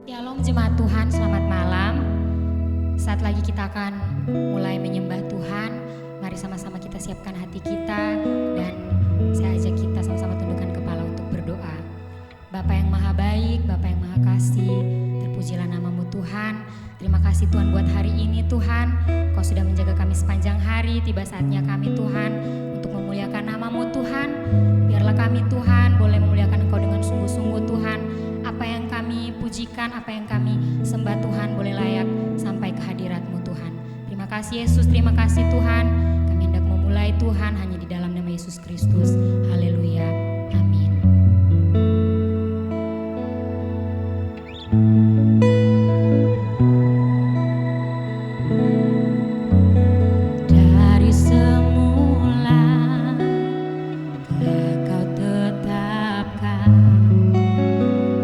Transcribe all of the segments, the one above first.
Shalom jemaat Tuhan, selamat malam. Saat lagi kita akan mulai menyembah Tuhan. Mari sama-sama kita siapkan hati kita dan saya ajak kita sama-sama tundukkan kepala untuk berdoa. Bapa yang maha baik, Bapa yang maha kasih, terpujilah namamu Tuhan. Terima kasih Tuhan buat hari ini Tuhan. Kau sudah menjaga kami sepanjang hari, tiba saatnya kami Tuhan untuk memuliakan namamu Tuhan. Biarlah kami Tuhan boleh memuliakan Engkau dengan sungguh-sungguh Tuhan. Apa yang kami pujikan, apa yang kami sembah Tuhan boleh layak sampai ke hadirat-Mu Tuhan. Terima kasih Yesus, terima kasih Tuhan. Kami hendak memulai Tuhan hanya di dalam nama Yesus Kristus. Haleluya, amin. Dari semula telah Kau tetapkan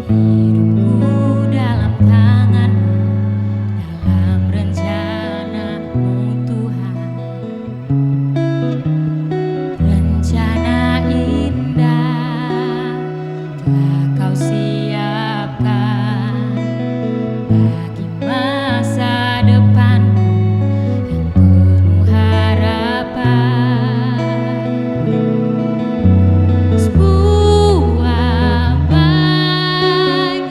hidupku dalam tangan-Mu, dalam rencana-Mu Tuhan. Rencana indah telah Kau siapkan bagi masa depanku yang penuh harapan. Sebuah baik,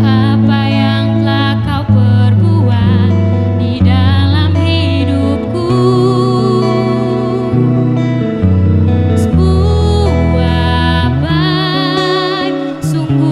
apa yang telah Kau perbuat di dalam hidupku. Sebuah baik, sungguh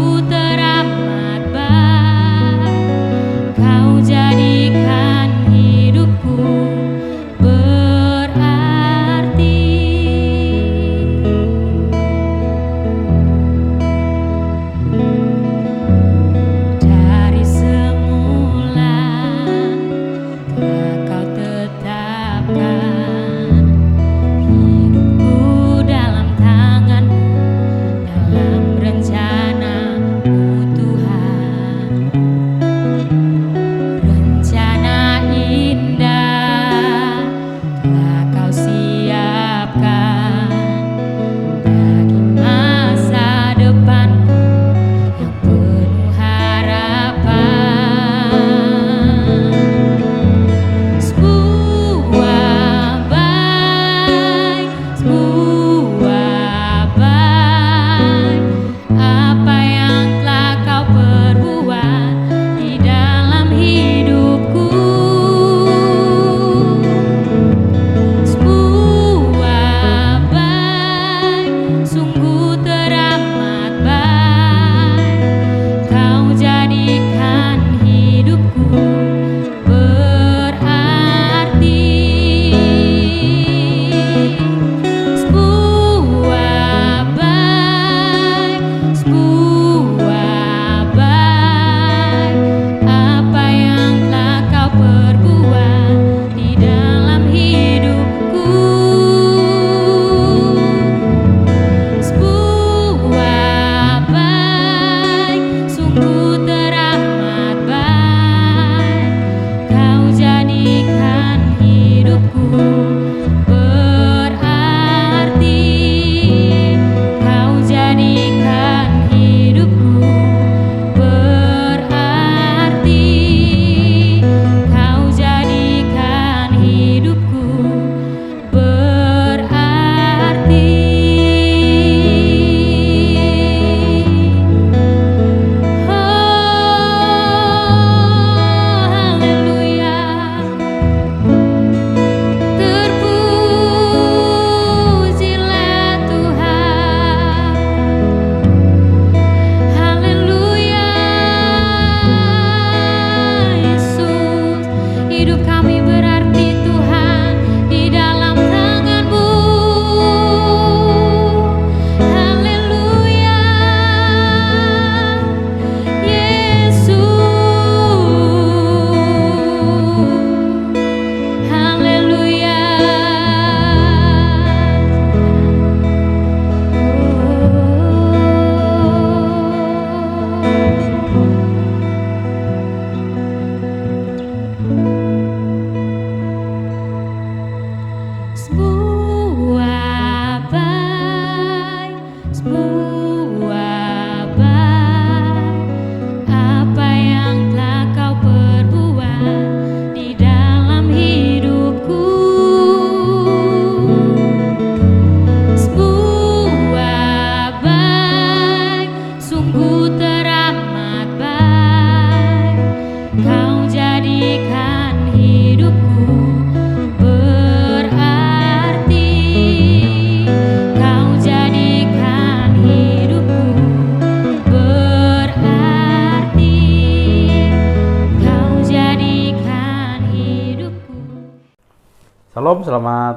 Shalom, selamat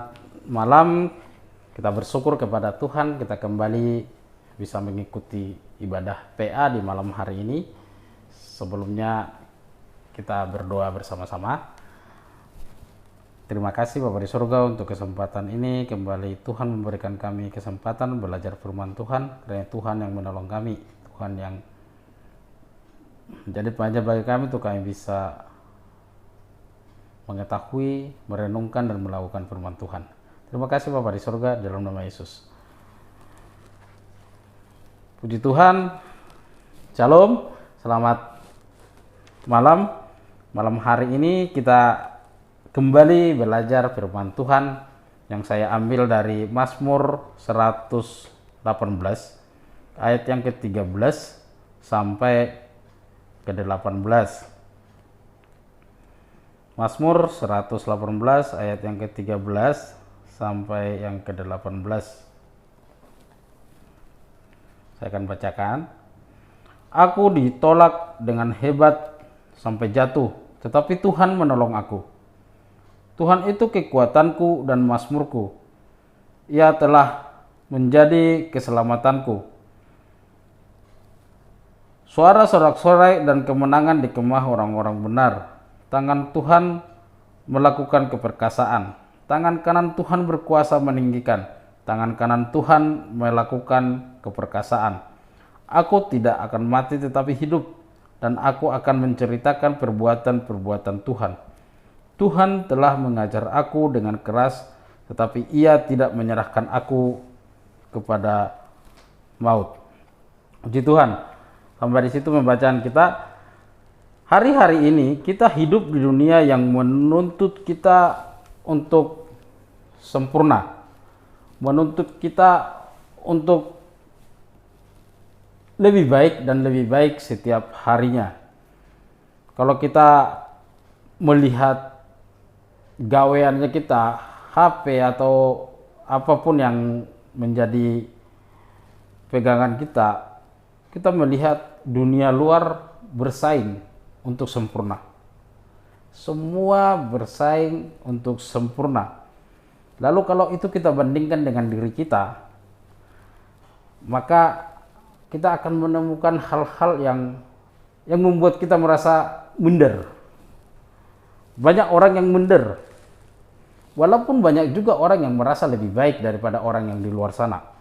malam. Kita bersyukur kepada Tuhan, kita kembali bisa mengikuti ibadah PA di malam hari ini. Sebelumnya kita berdoa bersama-sama. Terima kasih Bapa di surga untuk kesempatan ini. Kembali Tuhan memberikan kami kesempatan belajar firman Tuhan, karena Tuhan yang menolong kami, Tuhan yang menjadi pengajar bagi kami untuk kami bisa mengetahui, merenungkan, dan melakukan firman Tuhan. Terima kasih Bapa di surga, dalam nama Yesus. Puji Tuhan. Shalom, selamat malam. Malam hari ini kita kembali belajar firman Tuhan yang saya ambil dari Mazmur 118 ayat yang ke-13 sampai ke-18. Mazmur 118 ayat yang ke-13 sampai yang ke-18. Saya akan bacakan. Aku ditolak dengan hebat sampai jatuh, tetapi Tuhan menolong aku. Tuhan itu kekuatanku dan mazmurku. Ia telah menjadi keselamatanku. Suara sorak-sorai dan kemenangan di kemah orang-orang benar. Tangan Tuhan melakukan keperkasaan. Tangan kanan Tuhan berkuasa meninggikan. Tangan kanan Tuhan melakukan keperkasaan. Aku tidak akan mati tetapi hidup, dan aku akan menceritakan perbuatan-perbuatan Tuhan. Tuhan telah mengajar aku dengan keras, tetapi Ia tidak menyerahkan aku kepada maut. Puji Tuhan. Sampai di situ pembacaan kita. Hari-hari ini kita hidup di dunia yang menuntut kita untuk sempurna, menuntut kita untuk lebih baik dan lebih baik setiap harinya. Kalau kita melihat gaweannya kita, HP atau apapun yang menjadi pegangan kita, kita melihat dunia luar bersaing untuk sempurna. Semua bersaing untuk sempurna. Lalu kalau itu kita bandingkan dengan diri kita, maka kita akan menemukan hal-hal yang membuat kita merasa minder. Banyak orang yang minder. Walaupun banyak juga orang yang merasa lebih baik daripada orang yang di luar sana.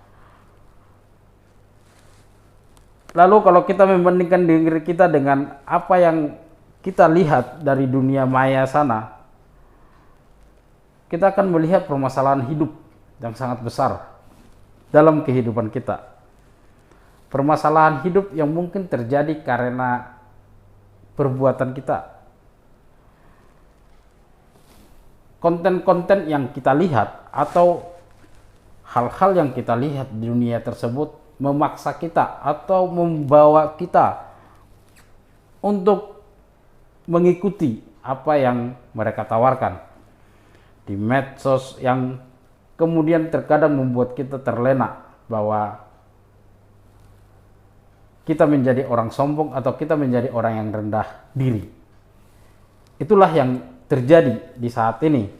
Lalu kalau kita membandingkan diri kita dengan apa yang kita lihat dari dunia maya sana, kita akan melihat permasalahan hidup yang sangat besar dalam kehidupan kita. Permasalahan hidup yang mungkin terjadi karena perbuatan kita. Konten-konten yang kita lihat atau hal-hal yang kita lihat di dunia tersebut memaksa kita atau membawa kita untuk mengikuti apa yang mereka tawarkan di medsos, yang kemudian terkadang membuat kita terlena bahwa kita menjadi orang sombong atau kita menjadi orang yang rendah diri. Itulah yang terjadi di saat ini.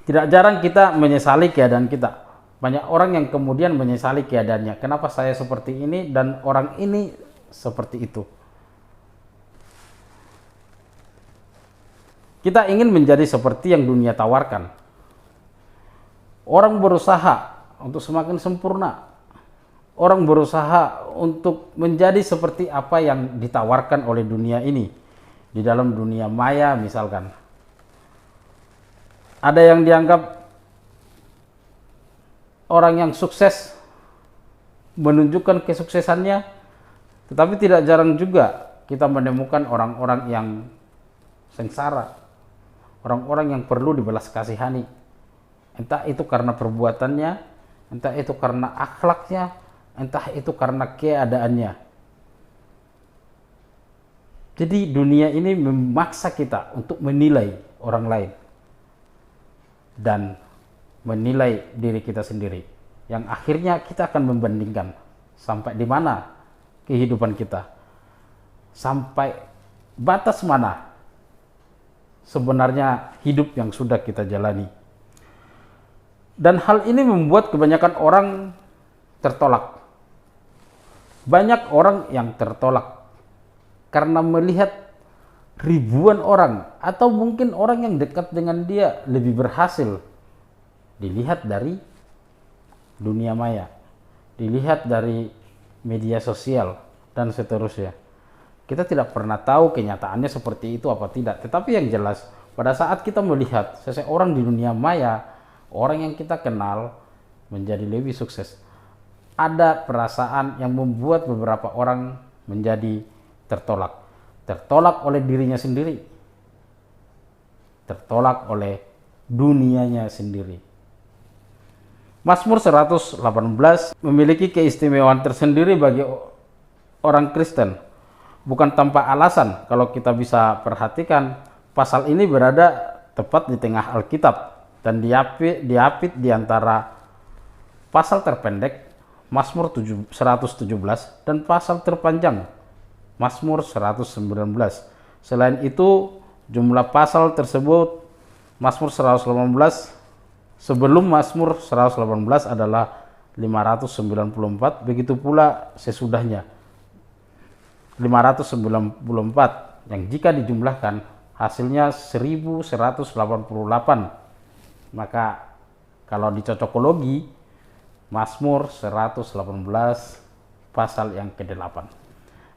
Tidak jarang kita menyesali keadaan kita. Banyak orang yang kemudian menyesali keadaannya. Kenapa saya seperti ini dan orang ini seperti itu? Kita ingin menjadi seperti yang dunia tawarkan. Orang berusaha untuk semakin sempurna. Orang berusaha untuk menjadi seperti apa yang ditawarkan oleh dunia ini. Di dalam dunia maya misalkan. Ada yang dianggap orang yang sukses menunjukkan kesuksesannya, tetapi tidak jarang juga kita menemukan orang-orang yang sengsara, orang-orang yang perlu dibelas kasihani. Entah itu karena perbuatannya, entah itu karena akhlaknya, entah itu karena keadaannya. Jadi dunia ini memaksa kita untuk menilai orang lain dan menilai diri kita sendiri, yang akhirnya kita akan membandingkan sampai di mana kehidupan kita, sampai batas mana sebenarnya hidup yang sudah kita jalani. Dan hal ini membuat kebanyakan orang tertolak. Banyak orang yang tertolak karena melihat ribuan orang atau mungkin orang yang dekat dengan dia lebih berhasil dilihat dari dunia maya, dilihat dari media sosial dan seterusnya. Kita tidak pernah tahu kenyataannya seperti itu apa tidak, tetapi yang jelas pada saat kita melihat seseorang di dunia maya, orang yang kita kenal menjadi lebih sukses, ada perasaan yang membuat beberapa orang menjadi tertolak. Tertolak oleh dirinya sendiri, tertolak oleh dunianya sendiri. Mazmur 118 memiliki keistimewaan tersendiri bagi orang Kristen. Bukan tanpa alasan, kalau kita bisa perhatikan, pasal ini berada tepat di tengah Alkitab dan diapit di antara pasal terpendek Mazmur 117 dan pasal terpanjang Mazmur 119. Selain itu, jumlah pasal tersebut Mazmur 118 sebelum Mazmur 118 adalah 594, begitu pula sesudahnya 594, yang jika dijumlahkan hasilnya 1188. Maka kalau di cocokologi, Mazmur 118 pasal yang ke-8.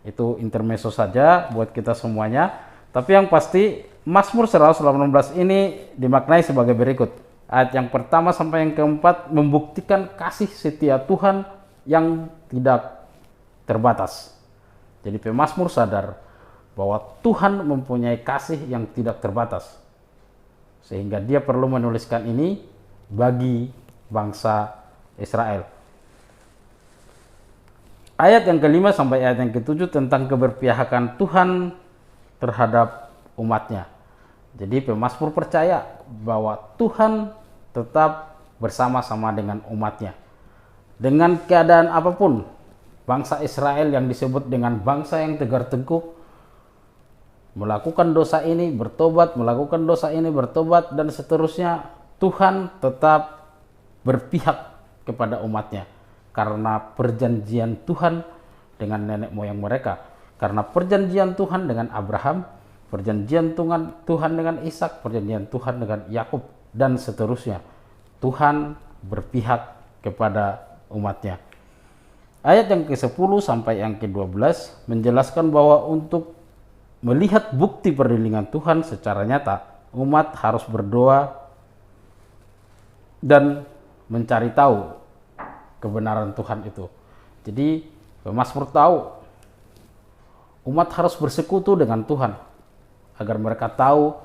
Itu intermezzo saja buat kita semuanya. Tapi yang pasti Mazmur 118 ini dimaknai sebagai berikut. Ayat yang pertama sampai yang keempat membuktikan kasih setia Tuhan yang tidak terbatas. Jadi pemazmur sadar bahwa Tuhan mempunyai kasih yang tidak terbatas, sehingga dia perlu menuliskan ini bagi bangsa Israel. Ayat yang kelima sampai ayat yang ketujuh tentang keberpihakan Tuhan terhadap umatnya. Jadi pemazmur percaya bahwa Tuhan tetap bersama-sama dengan umatnya. Dengan keadaan apapun, bangsa Israel yang disebut dengan bangsa yang tegar tengkuk, melakukan dosa ini bertobat, melakukan dosa ini bertobat, dan seterusnya, Tuhan tetap berpihak kepada umatnya. Karena perjanjian Tuhan dengan nenek moyang mereka, karena perjanjian Tuhan dengan Abraham, perjanjian Tuhan dengan Ishak, perjanjian Tuhan dengan Yakub, dan seterusnya. Tuhan berpihak kepada umatnya. Ayat yang ke-10 sampai yang ke-12 menjelaskan bahwa untuk melihat bukti perlindungan Tuhan secara nyata, umat harus berdoa dan mencari tahu kebenaran Tuhan itu. Jadi pemazmur tahu umat harus bersekutu dengan Tuhan agar mereka tahu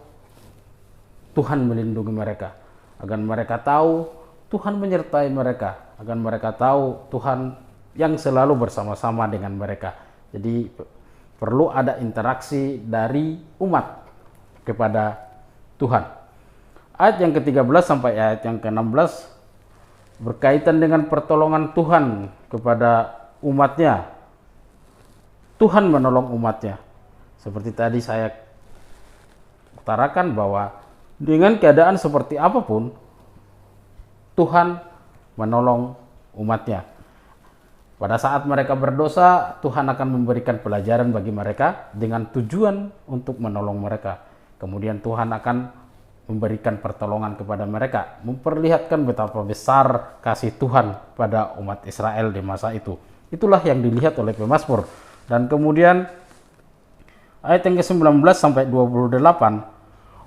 Tuhan melindungi mereka, agar mereka tahu Tuhan menyertai mereka, agar mereka tahu Tuhan yang selalu bersama-sama dengan mereka. Jadi perlu ada interaksi dari umat kepada Tuhan. Ayat yang ke-13 sampai ayat yang ke-16 berkaitan dengan pertolongan Tuhan kepada umatnya. Tuhan menolong umatnya. Seperti tadi saya utarakan bahwa dengan keadaan seperti apapun, Tuhan menolong umatnya. Pada saat mereka berdosa, Tuhan akan memberikan pelajaran bagi mereka dengan tujuan untuk menolong mereka. Kemudian Tuhan akan memberikan pertolongan kepada mereka, memperlihatkan betapa besar kasih Tuhan pada umat Israel di masa itu. Itulah yang dilihat oleh pemazmur. Dan kemudian ayat yang ke-19 sampai 28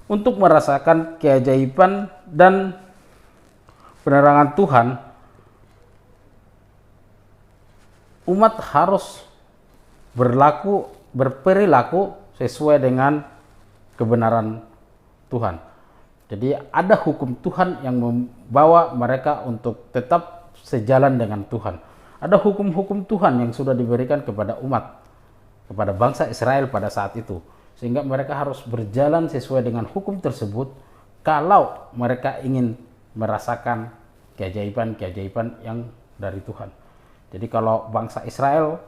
untuk merasakan keajaiban dan penerangan Tuhan, umat harus berperilaku sesuai dengan kebenaran Tuhan. Jadi ada hukum Tuhan yang membawa mereka untuk tetap sejalan dengan Tuhan. Ada hukum-hukum Tuhan yang sudah diberikan kepada umat, kepada bangsa Israel pada saat itu. Sehingga mereka harus berjalan sesuai dengan hukum tersebut kalau mereka ingin merasakan keajaiban-keajaiban yang dari Tuhan. Jadi kalau bangsa Israel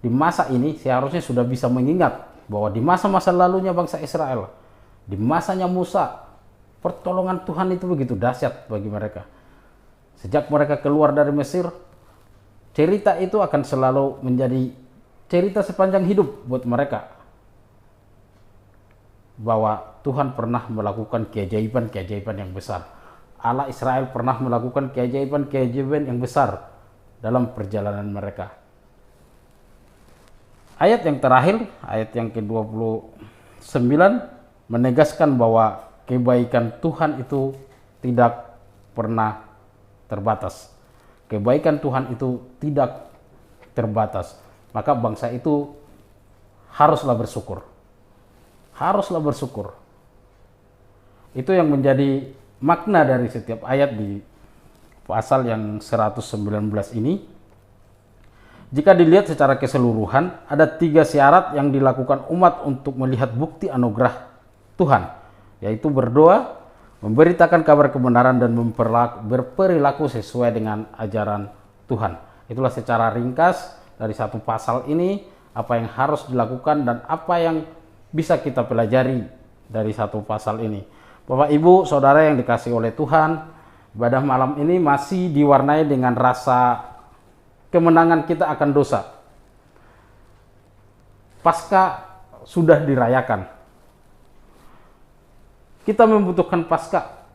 di masa ini seharusnya sudah bisa mengingat bahwa di masa-masa lalunya bangsa Israel, di masanya Musa, pertolongan Tuhan itu begitu dahsyat bagi mereka. Sejak mereka keluar dari Mesir, cerita itu akan selalu menjadi cerita sepanjang hidup buat mereka, bahwa Tuhan pernah melakukan keajaiban-keajaiban yang besar. Allah Israel pernah melakukan keajaiban-keajaiban yang besar dalam perjalanan mereka. Ayat yang terakhir, ayat yang ke-29, menegaskan bahwa kebaikan Tuhan itu tidak pernah terbatas. Kebaikan Tuhan itu tidak terbatas. Maka bangsa itu haruslah bersyukur. Haruslah bersyukur. Itu yang menjadi makna dari setiap ayat di pasal yang 119 ini. Jika dilihat secara keseluruhan, ada 3 syarat yang dilakukan umat untuk melihat bukti anugerah Tuhan, yaitu berdoa, memberitakan kabar kebenaran, dan berperilaku sesuai dengan ajaran Tuhan. Itulah secara ringkas dari satu pasal ini, apa yang harus dilakukan dan apa yang bisa kita pelajari dari satu pasal ini. Bapak, Ibu, Saudara yang dikasihi oleh Tuhan, ibadah malam ini masih diwarnai dengan rasa kemenangan kita akan dosa. Paskah sudah dirayakan. Kita membutuhkan Paskah.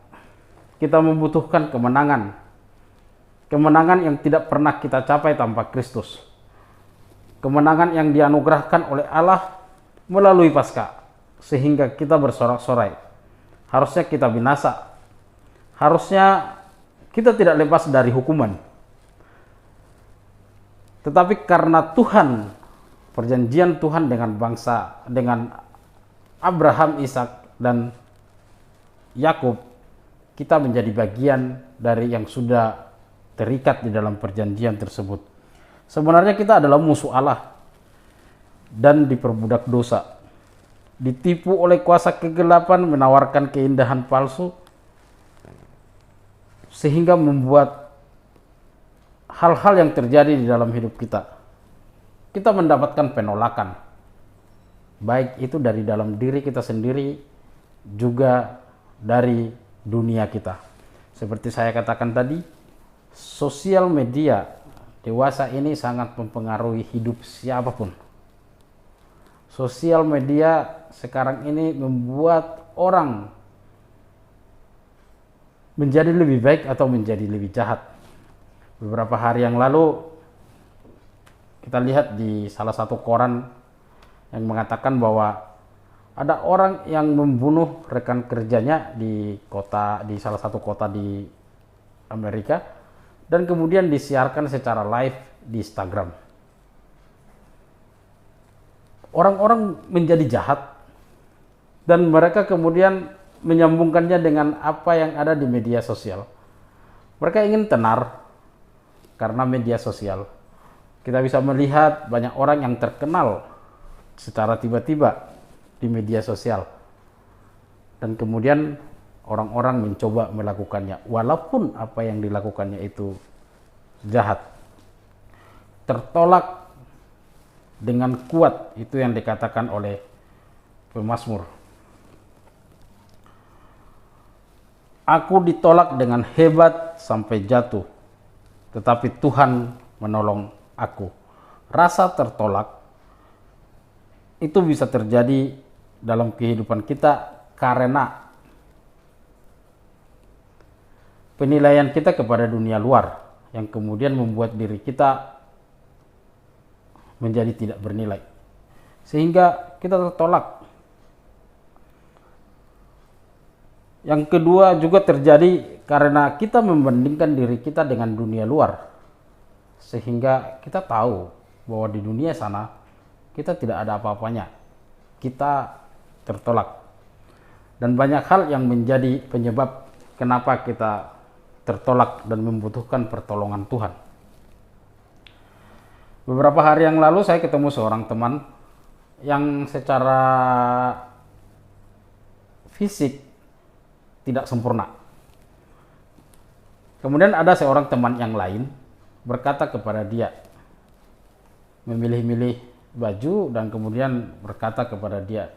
Kita membutuhkan kemenangan. Kemenangan yang tidak pernah kita capai tanpa Kristus. Kemenangan yang dianugerahkan oleh Allah melalui Paskah, sehingga kita bersorak-sorai. Harusnya kita binasa. Harusnya kita tidak lepas dari hukuman. Tetapi karena Tuhan, perjanjian Tuhan dengan bangsa, dengan Abraham, Ishak, dan Yakub, kita menjadi bagian dari yang sudah terikat di dalam perjanjian tersebut. Sebenarnya kita adalah musuh Allah dan diperbudak dosa, ditipu oleh kuasa kegelapan, menawarkan keindahan palsu, sehingga membuat hal-hal yang terjadi di dalam hidup kita. Kita mendapatkan penolakan, baik itu dari dalam diri kita sendiri, juga dari dunia kita. Seperti saya katakan tadi, sosial media dewasa ini sangat mempengaruhi hidup siapapun. Sosial media sekarang ini membuat orang menjadi lebih baik atau menjadi lebih jahat. Beberapa hari yang lalu kita lihat di salah satu koran yang mengatakan bahwa ada orang yang membunuh rekan kerjanya di salah satu kota di Amerika, dan kemudian disiarkan secara live di Instagram. Orang-orang menjadi jahat dan mereka kemudian menyambungkannya dengan apa yang ada di media sosial. Mereka ingin tenar karena media sosial. Kita bisa melihat banyak orang yang terkenal secara tiba-tiba di media sosial. Dan kemudian orang-orang mencoba melakukannya, walaupun apa yang dilakukannya itu jahat. Tertolak dengan kuat, itu yang dikatakan oleh pemazmur. Aku ditolak dengan hebat sampai jatuh, tetapi Tuhan menolong aku. Rasa tertolak itu bisa terjadi dalam kehidupan kita karena penilaian kita kepada dunia luar, yang kemudian membuat diri kita menjadi tidak bernilai, sehingga kita tertolak. Yang kedua juga terjadi karena kita membandingkan diri kita dengan dunia luar, sehingga kita tahu bahwa di dunia sana kita tidak ada apa-apanya. Kita tertolak. Dan banyak hal yang menjadi penyebab kenapa kita tertolak dan membutuhkan pertolongan Tuhan. Beberapa hari yang lalu saya ketemu seorang teman yang secara fisik tidak sempurna. Kemudian ada seorang teman yang lain berkata kepada dia, memilih-milih baju dan kemudian berkata kepada dia,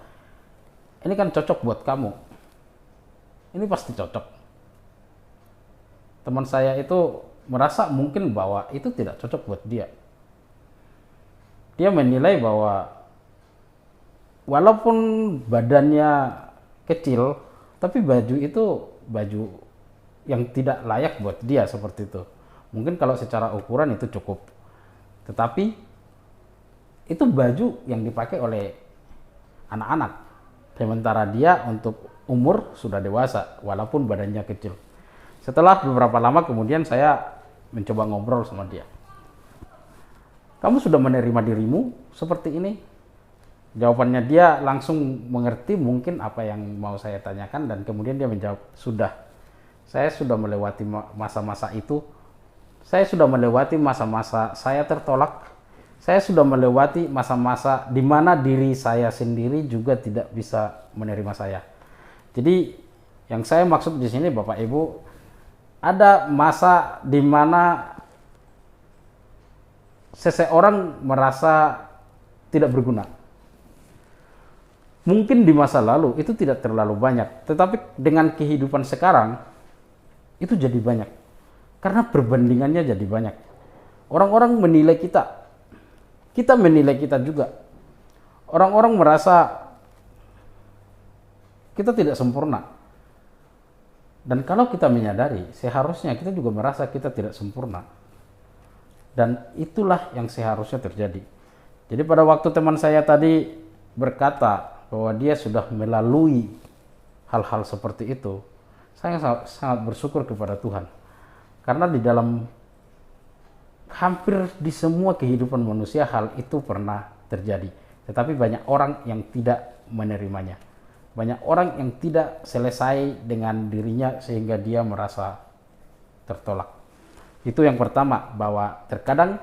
ini kan cocok buat kamu, ini pasti cocok. teman saya itu merasa mungkin bahwa itu tidak cocok buat dia. Dia menilai bahwa walaupun badannya kecil, tapi baju itu baju yang tidak layak buat dia seperti itu. Mungkin kalau secara ukuran itu cukup, tetapi itu baju yang dipakai oleh anak-anak. Sementara dia untuk umur sudah dewasa, walaupun badannya kecil. Setelah beberapa lama kemudian saya mencoba ngobrol sama dia. Kamu sudah menerima dirimu seperti ini? Jawabannya dia langsung mengerti mungkin apa yang mau saya tanyakan, dan kemudian dia menjawab, sudah. Saya sudah melewati masa-masa itu. Saya sudah melewati masa-masa saya tertolak. Saya sudah melewati masa-masa di mana diri saya sendiri juga tidak bisa menerima saya. Jadi yang saya maksud di sini Bapak Ibu, ada masa di mana seseorang merasa tidak berguna. Mungkin di masa lalu itu tidak terlalu banyak, tetapi dengan kehidupan sekarang itu jadi banyak. Karena perbandingannya jadi banyak. Orang-orang menilai kita. Kita menilai kita juga. Orang-orang merasa kita tidak sempurna. Dan kalau kita menyadari, seharusnya kita juga merasa kita tidak sempurna. Dan itulah yang seharusnya terjadi. Jadi pada waktu teman saya tadi berkata bahwa dia sudah melalui hal-hal seperti itu, saya sangat bersyukur kepada Tuhan. Karena di dalam hampir di semua kehidupan manusia hal itu pernah terjadi. Tetapi banyak orang yang tidak menerimanya. Banyak orang yang tidak selesai dengan dirinya sehingga dia merasa tertolak. Itu yang pertama, bahwa terkadang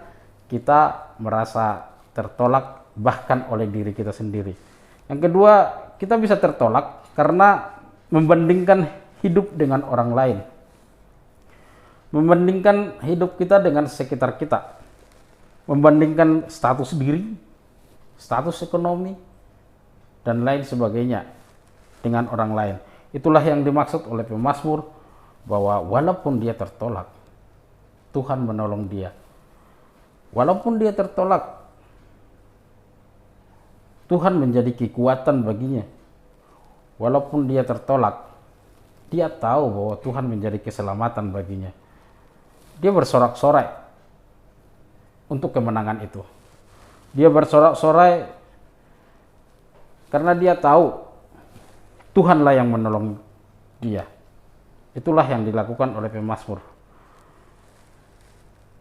kita merasa tertolak bahkan oleh diri kita sendiri. Yang kedua, kita bisa tertolak karena membandingkan hidup dengan orang lain. Membandingkan hidup kita dengan sekitar kita. Membandingkan status diri, status ekonomi, dan lain sebagainya dengan orang lain. Itulah yang dimaksud oleh pemazmur, bahwa walaupun dia tertolak, Tuhan menolong dia. Walaupun dia tertolak, Tuhan menjadi kekuatan baginya. Walaupun dia tertolak, dia tahu bahwa Tuhan menjadi keselamatan baginya. Dia bersorak-sorai untuk kemenangan itu. Dia bersorak-sorai karena dia tahu Tuhanlah yang menolong dia. Itulah yang dilakukan oleh pemazmur.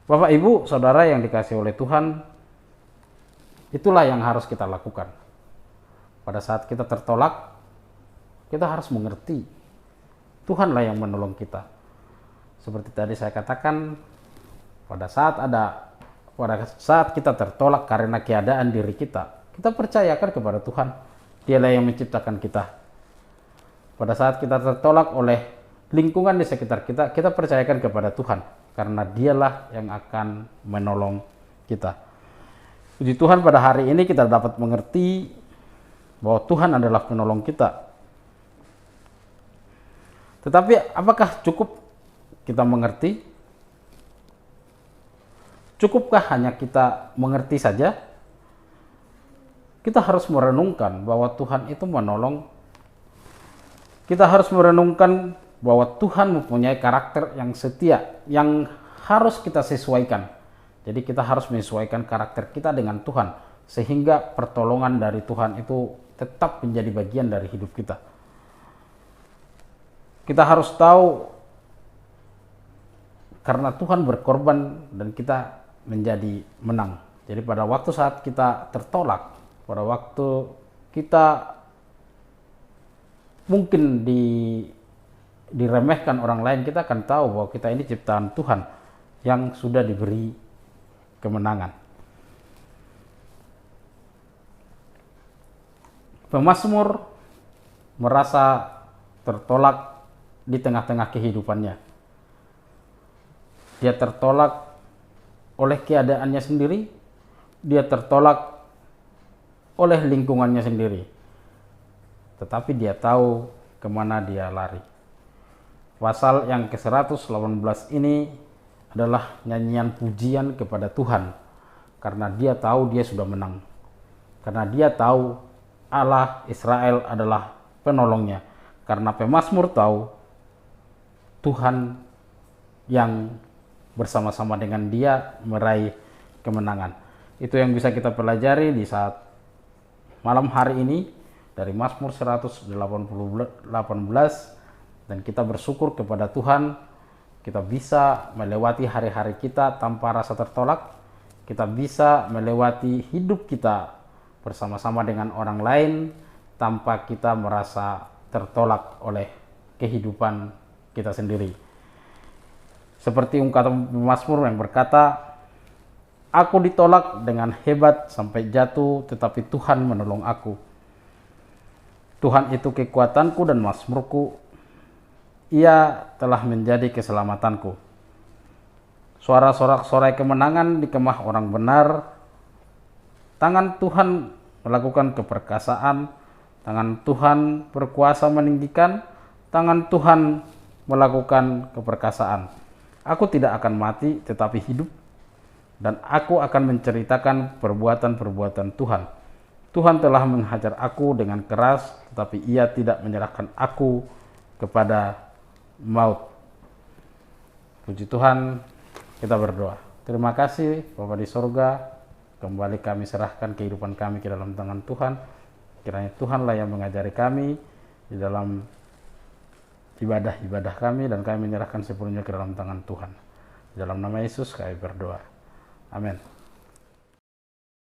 Bapak, Ibu, Saudara yang dikasihi oleh Tuhan, itulah yang harus kita lakukan. Pada saat kita tertolak, kita harus mengerti Tuhanlah yang menolong kita. Seperti tadi saya katakan, pada saat kita tertolak karena keadaan diri kita, kita percayakan kepada Tuhan. Dialah yang menciptakan kita. Pada saat kita tertolak oleh lingkungan di sekitar kita, kita percayakan kepada Tuhan, karena dialah yang akan menolong kita. Puji Tuhan, pada hari ini kita dapat mengerti bahwa Tuhan adalah penolong kita. Tetapi apakah cukup kita mengerti? Cukupkah hanya kita mengerti saja? Kita harus merenungkan bahwa Tuhan itu menolong. Kita harus merenungkan bahwa Tuhan mempunyai karakter yang setia, yang harus kita sesuaikan. Jadi kita harus menyesuaikan karakter kita dengan Tuhan, sehingga pertolongan dari Tuhan itu tetap menjadi bagian dari hidup kita. Kita harus tahu, karena Tuhan berkorban dan kita menjadi menang. Jadi pada waktu saat kita tertolak, pada waktu kita mungkin diremehkan orang lain, kita akan tahu bahwa kita ini ciptaan Tuhan yang sudah diberi kemenangan. Pemazmur merasa tertolak di tengah-tengah kehidupannya. Dia tertolak oleh keadaannya sendiri, dia tertolak oleh lingkungannya sendiri. Tetapi dia tahu kemana dia lari. Pasal yang ke-118 ini adalah nyanyian pujian kepada Tuhan, karena dia tahu dia sudah menang. Karena dia tahu Allah Israel adalah penolongnya. Karena pemazmur tahu Tuhan yang bersama-sama dengan dia meraih kemenangan. Itu yang bisa kita pelajari di saat malam hari ini dari Mazmur 118, dan kita bersyukur kepada Tuhan kita bisa melewati hari-hari kita tanpa rasa tertolak. Kita bisa melewati hidup kita bersama-sama dengan orang lain tanpa kita merasa tertolak oleh kehidupan kita sendiri. Seperti ungkapan pemazmur yang berkata, "Aku ditolak dengan hebat sampai jatuh, tetapi Tuhan menolong aku. Tuhan itu kekuatanku dan mazmurku. Ia telah menjadi keselamatanku." Suara sorak-sorai kemenangan di kemah orang benar. Tangan Tuhan melakukan keperkasaan. Tangan Tuhan berkuasa meninggikan. Tangan Tuhan melakukan keperkasaan. Aku tidak akan mati tetapi hidup, dan aku akan menceritakan perbuatan-perbuatan Tuhan. Tuhan telah menghajar aku dengan keras, tetapi Ia tidak menyerahkan aku kepada maut. Puji Tuhan, kita berdoa. Terima kasih Bapa di sorga, kembali kami serahkan kehidupan kami ke dalam tangan Tuhan. Kiranya Tuhanlah yang mengajari kami di dalam ibadah-ibadah kami, dan kami menyerahkan sepenuhnya ke dalam tangan Tuhan. Di dalam nama Yesus kami berdoa. Amin.